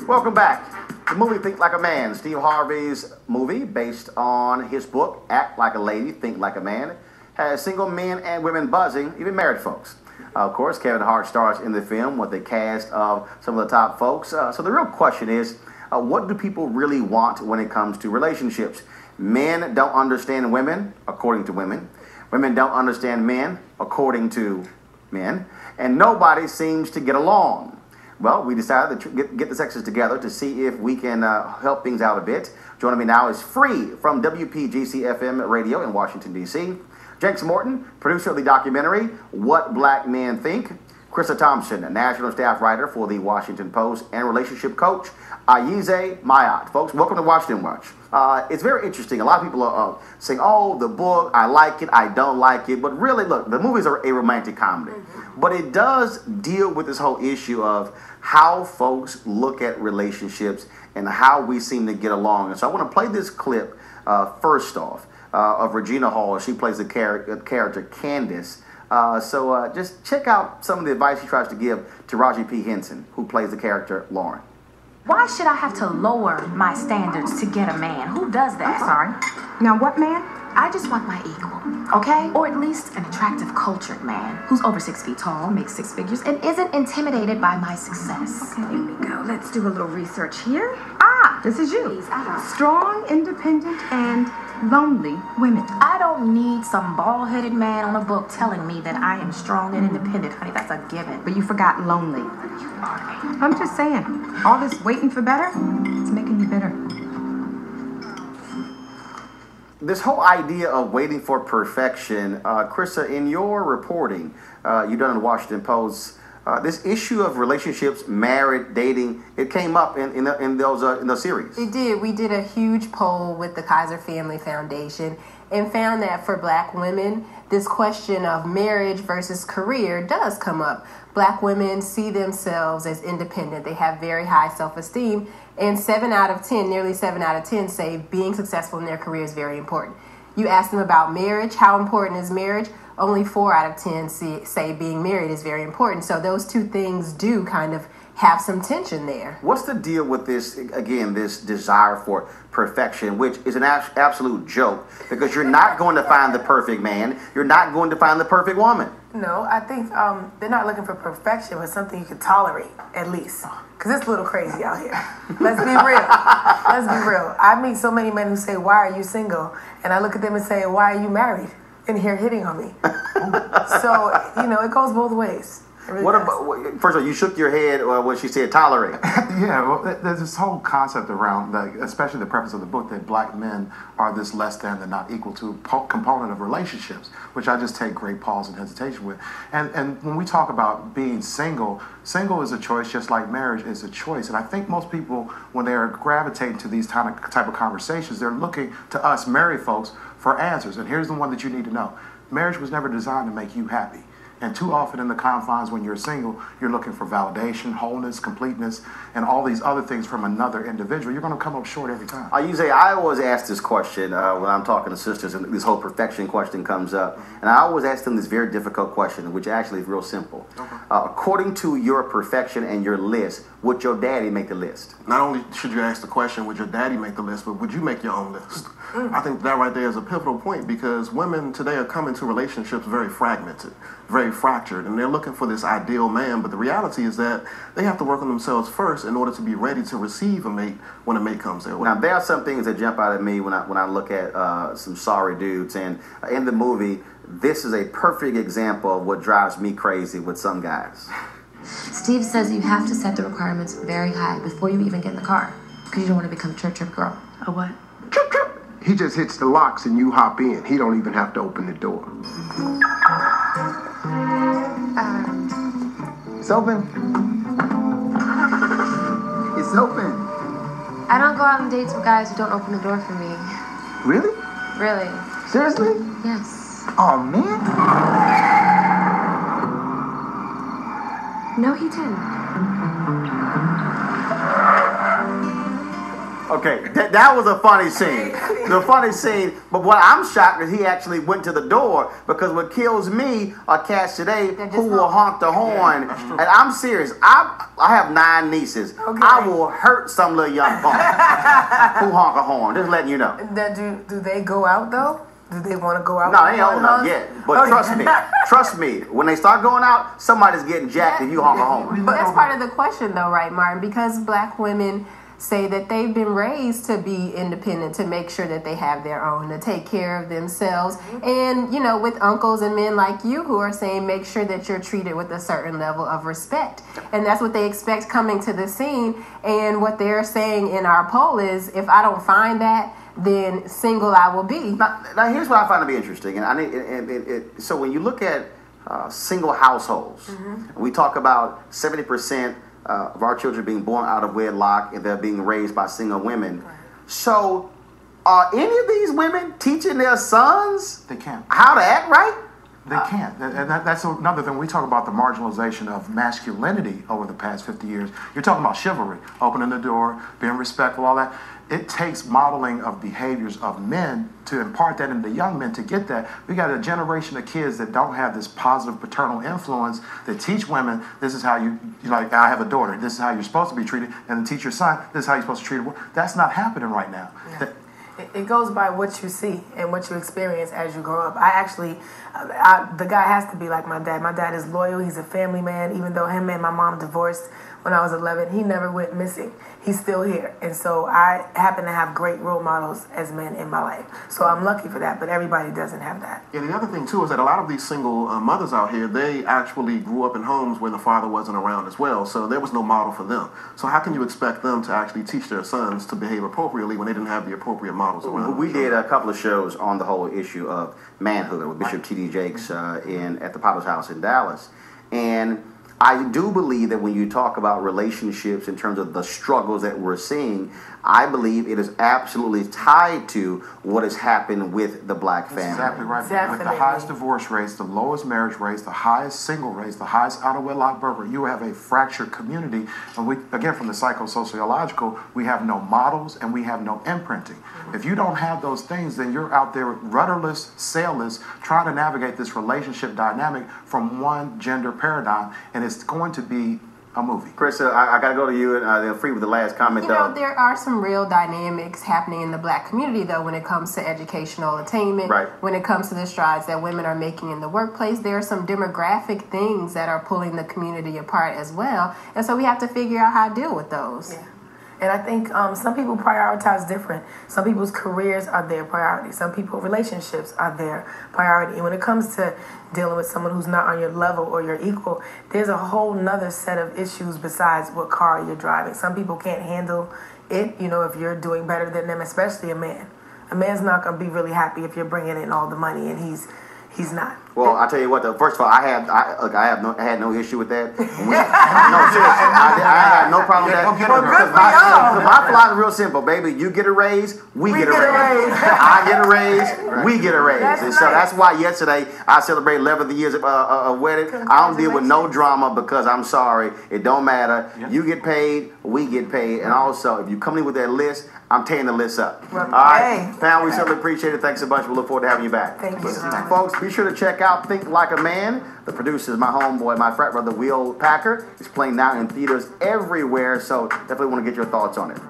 Welcome back. The movie Think Like a Man, Steve Harvey's movie based on his book Act Like a Lady, Think Like a Man, has single men and women buzzing, even married folks. Of course, Kevin Hart stars in the film with a cast of some of the top folks. So the real question is, what do people really want when it comes to relationships? Men don't understand women, according to women. Women don't understand men, according to men. And nobody seems to get along. Well, we decided to get the sexes together to see if we can help things out a bit. Joining me now is Free from WPGC-FM Radio in Washington, D.C. Jenks Morton, producer of the documentary What Black Men Think. Krista Thompson, a national staff writer for the Washington Post and relationship coach. Ayize Mayat. Folks, welcome to Washington Watch. It's very interesting. A lot of people are saying, oh, the book, I like it, I don't like it. But really, look, the movies are a romantic comedy. But it does deal with this whole issue of how folks look at relationships and how we seem to get along. And so I want to play this clip first off of Regina Hall. She plays the character Candace. So just check out some of the advice she tries to give to Raji P. Henson, who plays the character Lauren. Why should I have to lower my standards to get a man? Who does that? I'm sorry. Now what man? I just want my equal, okay? Or at least an attractive, cultured man who's over 6 feet tall, makes 6 figures, and isn't intimidated by my success. Okay, here we go. Let's do a little research here. This is you. Please, Strong, independent, and lonely women. I don't need some bald-headed man on a book telling me that I am strong and independent, honey. That's a given. But you forgot lonely. I'm just saying, all this waiting for better, it's making you bitter. This whole idea of waiting for perfection, Krista, in your reporting, you've done in the Washington Post, this issue of relationships, marriage, dating, it came up in those series. It did. We did a huge poll with the Kaiser Family Foundation and found that for Black women, this question of marriage versus career does come up. Black women see themselves as independent. They have very high self-esteem. And 7 out of 10, nearly 7 out of 10 say being successful in their career is very important. You ask them about marriage, how important is marriage? Only 4 out of 10 say being married is very important. So those two things do kind of have some tension there. What's the deal with this, again, this desire for perfection, which is an absolute joke, because you're not going to find the perfect man. You're not going to find the perfect woman. No, I think they're not looking for perfection, but something you can tolerate, at least. Because it's a little crazy out here. Let's be real. Let's be real. I meet so many men who say, why are you single? And I look at them and say, why are you married? And here hitting on me. So, it goes both ways. Really what about, first of all, you shook your head when she said tolerate. Yeah, well, there's this whole concept around, especially the preface of the book, that Black men are this less than not equal to component of relationships, which I just take great pause and hesitation with. And when we talk about being single is a choice just like marriage is a choice. And I think most people, when they're gravitating to these type of conversations, they're looking to us married folks for answers. And here's the one that you need to know. Marriage was never designed to make you happy. And too often in the confines when you're single, you're looking for validation, wholeness, completeness, and all these other things from another individual. You're going to come up short every time. I always ask this question when I'm talking to sisters, and this whole perfection question comes up. And I always ask them this very difficult question, which actually is real simple. Okay. According to your perfection and your list, would your daddy make the list? Not only should you ask the question, would your daddy make the list, but would you make your own list? I think that right there is a pivotal point, because women today are coming to relationships very fragmented, very fractured, and they're looking for this ideal man. But the reality is that they have to work on themselves first in order to be ready to receive a mate when a mate comes their way. Now, there are some things that jump out at me when I look at some sorry dudes. And in the movie, this is a perfect example of what drives me crazy with some guys. Steve says you have to set the requirements very high before you even get in the car, because you don't want to become chirp chirp girl. A what? Chirp chirp. He just hits the locks and you hop in. He don't even have to open the door. It's open. It's open. I don't go out on dates with guys who don't open the door for me. Really? Really? Seriously? Yes. Oh, man. No, he didn't. Okay, that was a funny scene. The funny scene. But what I'm shocked is he actually went to the door, because what kills me are cats today who will honk the horn. And I'm serious. I have 9 nieces. Okay. I will hurt some little young punk who honk a horn. Just letting you know. Do they go out though? Do they want to go out? No, they ain't old enough yet. But trust me, when they start going out, somebody's getting jacked if you honk a horn. But that's part of the question, though, right, Martin? Because black women say that they've been raised to be independent, to make sure that they have their own, to take care of themselves. And, you know, with uncles and men like you who are saying make sure that you're treated with a certain level of respect. And that's what they expect coming to the scene. And what they're saying in our poll is, if I don't find that, then single I will be. Now here's what I find to be interesting. And so when you look at single households, we talk about 70% of our children being born out of wedlock, and they're being raised by single women. Right. So, are any of these women teaching their sons how to act right? They can't. And that's another thing. We talk about the marginalization of masculinity over the past 50 years. You're talking about chivalry, opening the door, being respectful, all that. It takes modeling of behaviors of men to impart that into young men to get that. We got a generation of kids that don't have this positive paternal influence that teach women, this is how you like, I have a daughter, this is how you're supposed to be treated, and teach your son, this is how you're supposed to treat her. That's not happening right now. Yeah. It goes by what you see and what you experience as you grow up. The guy has to be like my dad. My dad is loyal. He's a family man. Even though him and my mom divorced when I was 11, he never went missing. He's still here. And so I happen to have great role models as men in my life. So I'm lucky for that, but everybody doesn't have that. Yeah, the other thing, too, is that a lot of these single mothers out here, they actually grew up in homes where the father wasn't around as well. So there was no model for them. So how can you expect them to actually teach their sons to behave appropriately when they didn't have the appropriate models around? We did a couple of shows on the whole issue of manhood with Bishop T.D. Jakes at the Potter's House in Dallas. And I do believe that when you talk about relationships in terms of the struggles that we're seeing, I believe it is absolutely tied to what has happened with the black family. That's exactly right. Definitely. With the highest divorce rates, the lowest marriage rates, the highest single rates, the highest out-of-wedlock birth rate, you have a fractured community. And we, again, from the psychosociological, we have no models and we have no imprinting. If you don't have those things, then you're out there rudderless, sailless, trying to navigate this relationship dynamic from one gender paradigm, and it's going to be a movie. Chris, I got to go to you and then Free with the last comment. You know, there are some real dynamics happening in the black community, though, when it comes to educational attainment, when it comes to the strides that women are making in the workplace. There are some demographic things that are pulling the community apart as well. And so we have to figure out how to deal with those. Yeah. And I think some people prioritize different. Some people's careers are their priority. Some people's relationships are their priority. And when it comes to dealing with someone who's not on your level or your equal, there's a whole nother set of issues besides what car you're driving. Some people can't handle it, you know, if you're doing better than them, especially a man. A man's not going to be really happy if you're bringing in all the money and he's not. Well, I tell you what, first of all, I had no issue with that. No, seriously, I had no problem with that. Because my philosophy is real simple, baby. You get a raise, we get a raise. I get a raise, we get a raise. And so that's why yesterday I celebrated 11 years of wedding. I don't deal with no drama because I'm sorry. It don't matter. You get paid, we get paid. And also, if you come in with that list, I'm tearing the list up. All right, fam, we certainly appreciate it. Thanks so much. We look forward to having you back. Thank you. Folks, be sure to check out Think Like a Man. The producer is my homeboy, my frat brother, Will Packer. It's playing now in theaters everywhere, so definitely want to get your thoughts on it.